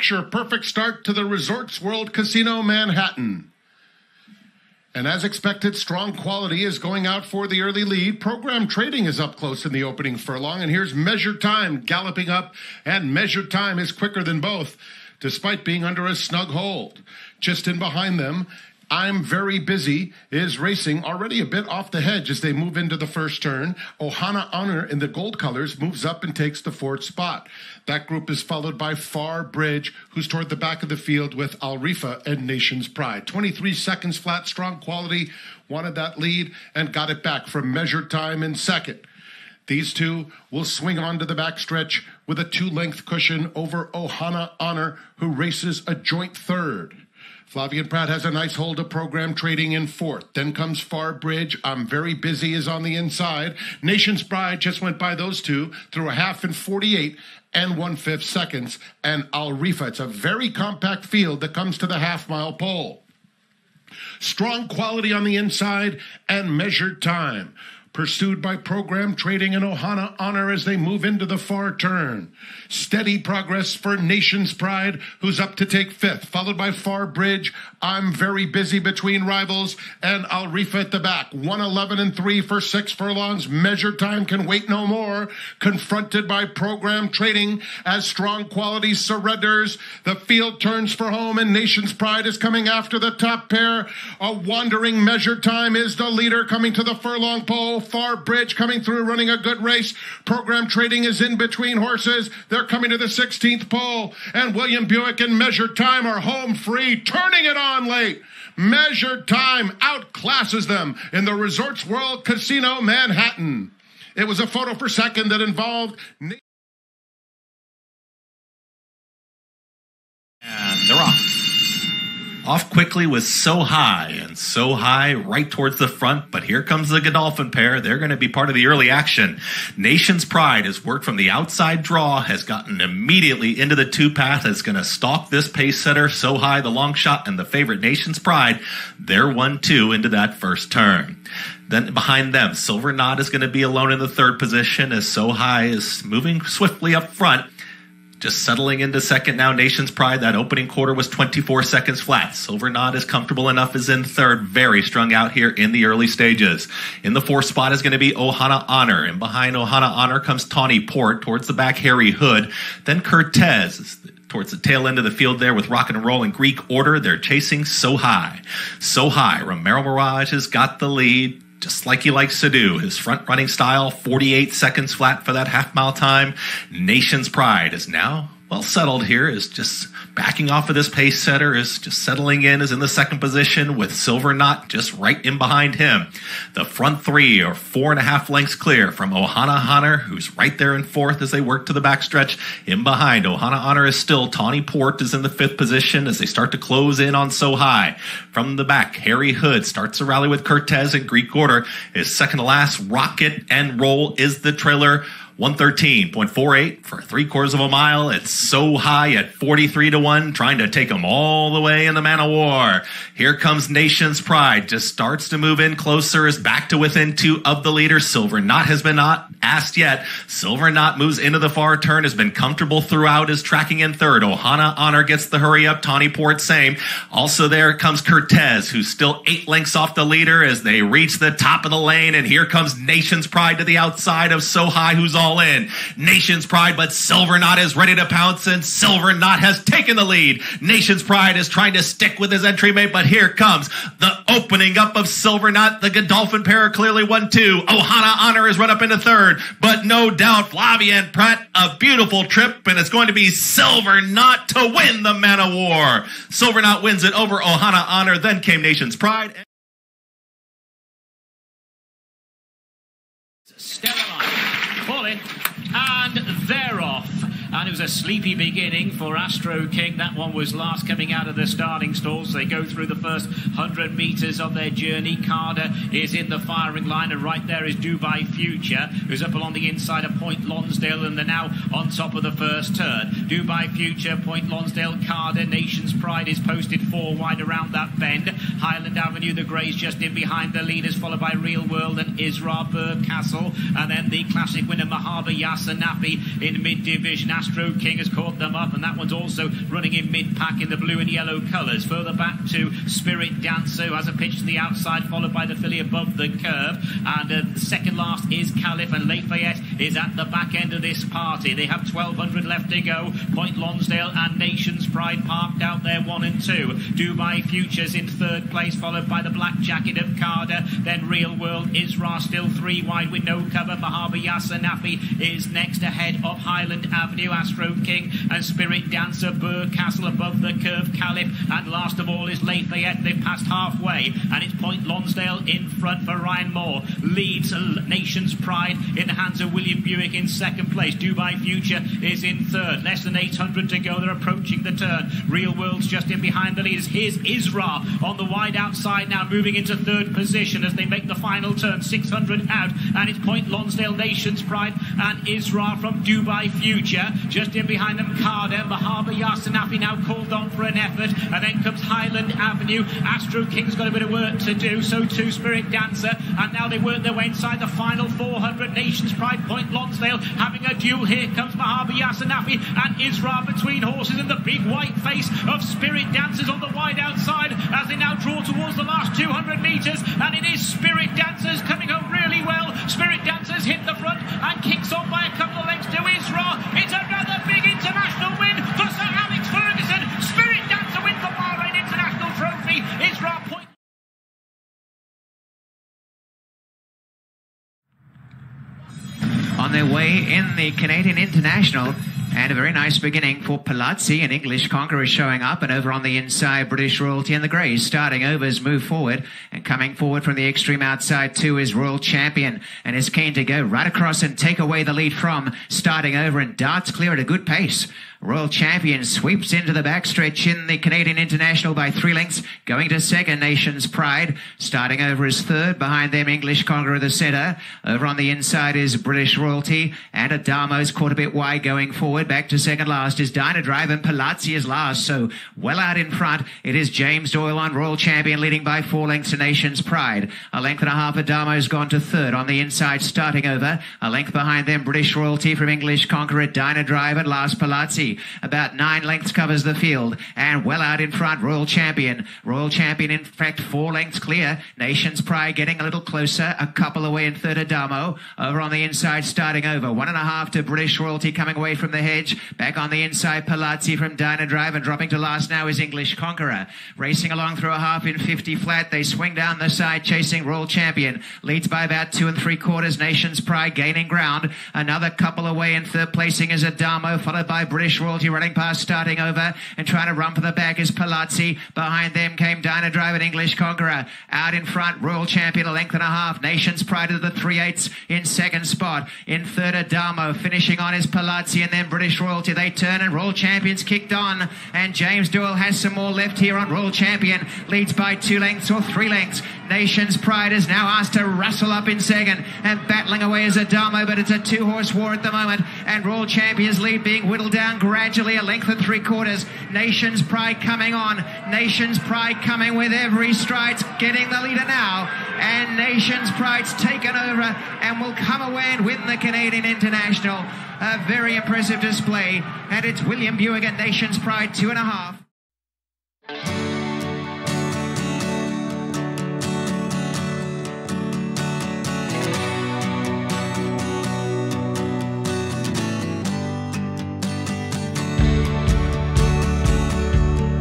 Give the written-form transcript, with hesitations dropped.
picture-perfect start to the Resorts World Casino Manhattan. And as expected, Strong Quality is going out for the early lead. Program Trading is up close in the opening furlong. And here's Measured Time galloping up. And Measured Time is quicker than both, despite being under a snug hold. Just in behind them, I'm Very Busy is racing already a bit off the hedge as they move into the first turn. Ohana Honor in the gold colors moves up and takes the fourth spot. That group is followed by Far Bridge, who's toward the back of the field with Alrifa and Nation's Pride. 23 seconds flat. Strong Quality wanted that lead and got it back from Measured Time in second. These two will swing on to the backstretch with a 2-length cushion over Ohana Honor, who races a joint third. Flavien Prat has a nice hold of Program Trading in fourth. Then comes Far Bridge. I'm Very Busy is on the inside. Nation's Pride just went by those two through a half in 48 and 1/5 seconds. And Alrifa, it's a very compact field that comes to the half-mile pole. Strong Quality on the inside and Measured Time, pursued by Program Trading and Ohana Honor as they move into the far turn. Steady progress for Nation's Pride, who's up to take fifth, followed by Far Bridge. I'm Very Busy between rivals, and Alrifa at the back. 1:11 and 3 for 6 furlongs. Measured Time can wait no more. Confronted by Program Trading as Strong Quality surrenders. The field turns for home, and Nation's Pride is coming after the top pair. A wandering Measured Time is the leader coming to the furlong pole. Far Bridge coming through, running a good race. Program Trading is in between horses. They're coming to the 16th pole. And William Buick and Measured Time are home free, turning it on late. Measured Time outclasses them in the Resorts World Casino Manhattan. It was a photo per second that involved... And they're off. Off quickly with So High, and So High right towards the front, but here comes the Godolphin pair. They're going to be part of the early action. Nation's Pride has worked from the outside draw, has gotten immediately into the two path, is going to stalk this pace setter, So High, the long shot, and the favorite Nation's Pride. They're 1-2 into that first turn. Then behind them, Silver Knot is going to be alone in the third position as So High is moving swiftly up front. Just settling into second now, Nation's Pride. That opening quarter was 24 seconds flat. Silver Knot is comfortable enough, is in third. Very strung out here in the early stages. In the fourth spot is going to be Ohana Honor. And behind Ohana Honor comes Tawny Port. Towards the back, Harry Hood. Then Cortez towards the tail end of the field there with Rock and Roll in Greek order. They're chasing So High. So High. Romero Mirage has got the lead, just like he likes to do. His front-running style, 48 seconds flat for that half-mile time. Nation's Pride is now well settled here, is just backing off of this pace setter, is just settling in, is in the second position with Silver Knot just right in behind him. The front three are 4.5 lengths clear from Ohana Honor, who's right there in fourth as they work to the backstretch. In behind, Ohana Honor is still. Tawny Port is in the fifth position as they start to close in on So High. From the back, Harry Hood starts a rally with Cortez in Greek order. His second to last, Rocket and Roll is the trailer. 113.48 for 3/4 of a mile. It's So High at 43-1, trying to take them all the way in the Man of War. Here comes Nation's Pride. Just starts to move in closer, is back to within 2 of the leader. Silver Knot has been not asked yet. Silver Knot moves into the far turn, has been comfortable throughout, is tracking in third. Ohana Honor gets the hurry up. Tawny Port, same. Also there comes Cortez, who's still 8 lengths off the leader as they reach the top of the lane. And here comes Nation's Pride to the outside of So High, who's all in. Nation's Pride, but Silver Knot is ready to pounce, and Silver Knot has taken the lead. Nation's Pride is trying to stick with his entry mate, but here comes the opening up of Silver Knot. The Godolphin pair are clearly 1-2. Ohana Honor is run up into third, but no doubt Flavien Prat, a beautiful trip, and it's going to be Silver Knot to win the Man of War. Silver Knot wins it over Ohana Honor, then came Nation's Pride. Stellarline, pull it, and they're off. And it was a sleepy beginning for Astro King. That one was last coming out of the starting stalls. They go through the first 100 metres of their journey. Carter is in the firing line, and right there is Dubai Future, who's up along the inside of Point Lonsdale, and they're now on top of the first turn. Dubai Future, Point Lonsdale, Carter, Nation's Pride is posted 4 wide around that bend. Highland Avenue, the Greys just in behind the leaders, followed by Real World and Isra Burgh Castle, and then the classic winner Mahaba Yasanapi in mid-division. Astro King has caught them up, and that one's also running in mid-pack in the blue and yellow colours. Further back to Spirit Dancer, who has a pitch to the outside, followed by the filly above the curve. And second last is Caliph, and Lafayette is at the back end of this party. They have 1,200 left to go. Point Lonsdale and Nation's Pride parked out there 1 and 2. Dubai Futures in third place, followed by the Black Jacket of Carter. Then Real World Isra still 3 wide with no cover. Bahaba Yasanafi is next ahead of Highland Avenue, Astro King and Spirit Dancer. Burr Castle above the curve, Caliph, and last of all is Lafayette. They've passed halfway, and it's Point Lonsdale in front for Ryan Moore. Leads Nation's Pride in the hands of William Buick in second place. Dubai Future is in third. Less than 800 to go. They're approaching the turn. Real World's just in behind the leaders. Here's Isra on the wide outside now, moving into third position as they make the final turn. 600 out, and it's Point Lonsdale, Nation's Pride, and Isra from Dubai Future. Just in behind them, Carter. Bahaba Yasanafi now called on for an effort, and then comes Highland Avenue. Astro King's got a bit of work to do, so too Spirit Dancer, and now they work their way inside the final 400. Nation's Pride, Point Lonsdale having a duel. Here comes Bahaba Yasanafi and Isra between horses, and the big white face of Spirit Dancers on the wide outside as they now draw towards the last 200 metres, and it is Spirit Dancers coming home really well. Spirit Dancers hit the front and kicks on by a couple of lengths to Isra. It's another big international win for Sir Alex Ferguson. Spirit Dancer wins the Bahrain International Trophy. Isra Point. On their way in the Canadian International, and a very nice beginning for Palazzi. An English Conqueror showing up, and over on the inside, British Royalty and the Greys starting overs move forward, and coming forward from the extreme outside too is Royal Champion, and is keen to go right across and take away the lead from starting over, and darts clear at a good pace. Royal Champion sweeps into the backstretch in the Canadian International by 3 lengths, going to second. Nation's Pride starting over is third. Behind them, English Conqueror the centre. Over on the inside is British Royalty, and Adamo's caught a bit wide going forward. Back to second last is Dynadrive, and Palazzi is last, so well out in front. It is James Doyle on Royal Champion, leading by 4 lengths to Nation's Pride. A length and a half, Adamo's gone to third. On the inside, starting over, a length behind them, British Royalty from English Conqueror, Dynadrive, and last Palazzi. About 9 lengths covers the field, and well out in front, Royal Champion. Royal Champion, in fact, 4 lengths clear. Nation's Pride getting a little closer, a couple away in third, Adamo. Over on the inside, starting over, 1.5 to British Royalty, coming away from the hedge. Back on the inside, Palazzi from Dynadrive, and dropping to last now is English Conqueror. Racing along through a half in 50 flat, they swing down the side, chasing Royal Champion. Leads by about 2 3/4. Nation's Pride gaining ground. Another couple away in third placing is Adamo, followed by British Royalty running past, starting over, and trying to run for the back is Palazzi. Behind them came Dynadrive and English Conqueror. Out in front, Royal Champion, a length and a half. Nation's Pride to the 3/8 in second spot. In third, Adamo. Finishing on is Palazzi, and then British Royalty. They turn, and Royal Champion's kicked on, and James Doyle has some more left here on Royal Champion. Leads by 2 lengths or 3 lengths. Nation's Pride is now asked to wrestle up in second, and battling away is Adamo, but it's a 2-horse war at the moment, and Royal Champion's lead being whittled down gradually, a length and 3/4. Nation's Pride coming on. Nation's Pride coming with every stride, getting the leader now, and Nation's Pride's taken over and will come away and win the Canadian International. A very impressive display, and it's William Buick and Nation's Pride 2.5.